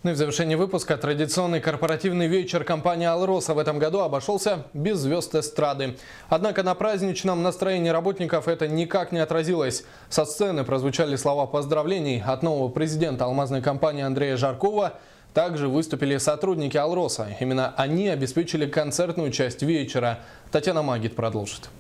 Ну и в завершении выпуска традиционный корпоративный вечер компании «Алроса» в этом году обошелся без звезд эстрады. Однако на праздничном настроении работников это никак не отразилось. Со сцены прозвучали слова поздравлений от нового президента алмазной компании Андрея Жаркова. Также выступили сотрудники «Алроса». Именно они обеспечили концертную часть вечера. Татьяна Магит продолжит.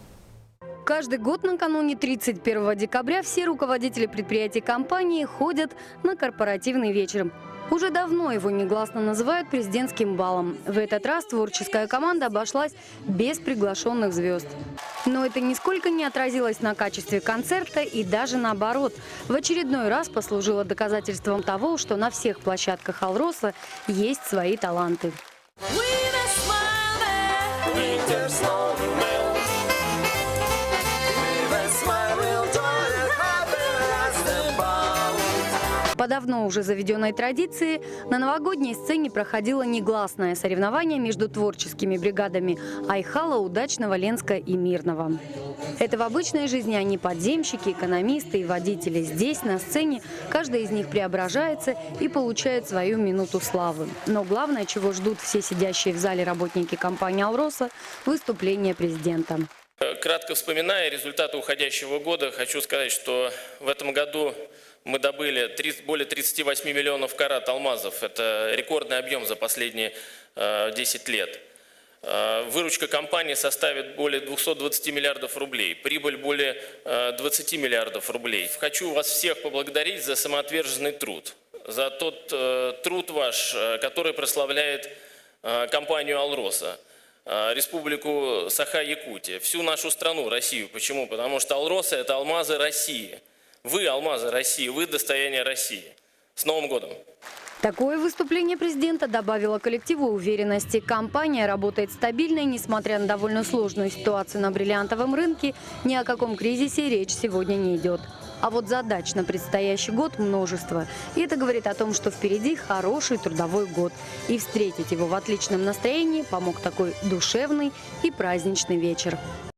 Каждый год накануне 31 декабря все руководители предприятий компании ходят на корпоративный вечер. Уже давно его негласно называют президентским балом. В этот раз творческая команда обошлась без приглашенных звезд. Но это нисколько не отразилось на качестве концерта и даже наоборот. В очередной раз послужило доказательством того, что на всех площадках «Алроса» есть свои таланты. По давно уже заведенной традиции на новогодней сцене проходило негласное соревнование между творческими бригадами Айхала, Удачного, Ленска и Мирного. Это в обычной жизни они подземщики, экономисты и водители. Здесь, на сцене, каждый из них преображается и получает свою минуту славы. Но главное, чего ждут все сидящие в зале работники компании «Алроса» – выступление президента. Кратко вспоминая результаты уходящего года, хочу сказать, что в этом году мы добыли более 38 миллионов карат алмазов. Это рекордный объем за последние 10 лет. Выручка компании составит более 220 миллиардов рублей. Прибыль более 20 миллиардов рублей. Хочу вас всех поблагодарить за самоотверженный труд. За тот труд ваш, который прославляет компанию «Алроса», Республику Саха-Якутия, всю нашу страну, Россию. Почему? Потому что «Алроса» – это алмазы России. Вы – алмазы России, вы – достояние России. С Новым годом! Такое выступление президента добавило коллективу уверенности. Компания работает стабильно, и, несмотря на довольно сложную ситуацию на бриллиантовом рынке, ни о каком кризисе речь сегодня не идет. А вот задач на предстоящий год множество. И это говорит о том, что впереди хороший трудовой год. И встретить его в отличном настроении помог такой душевный и праздничный вечер.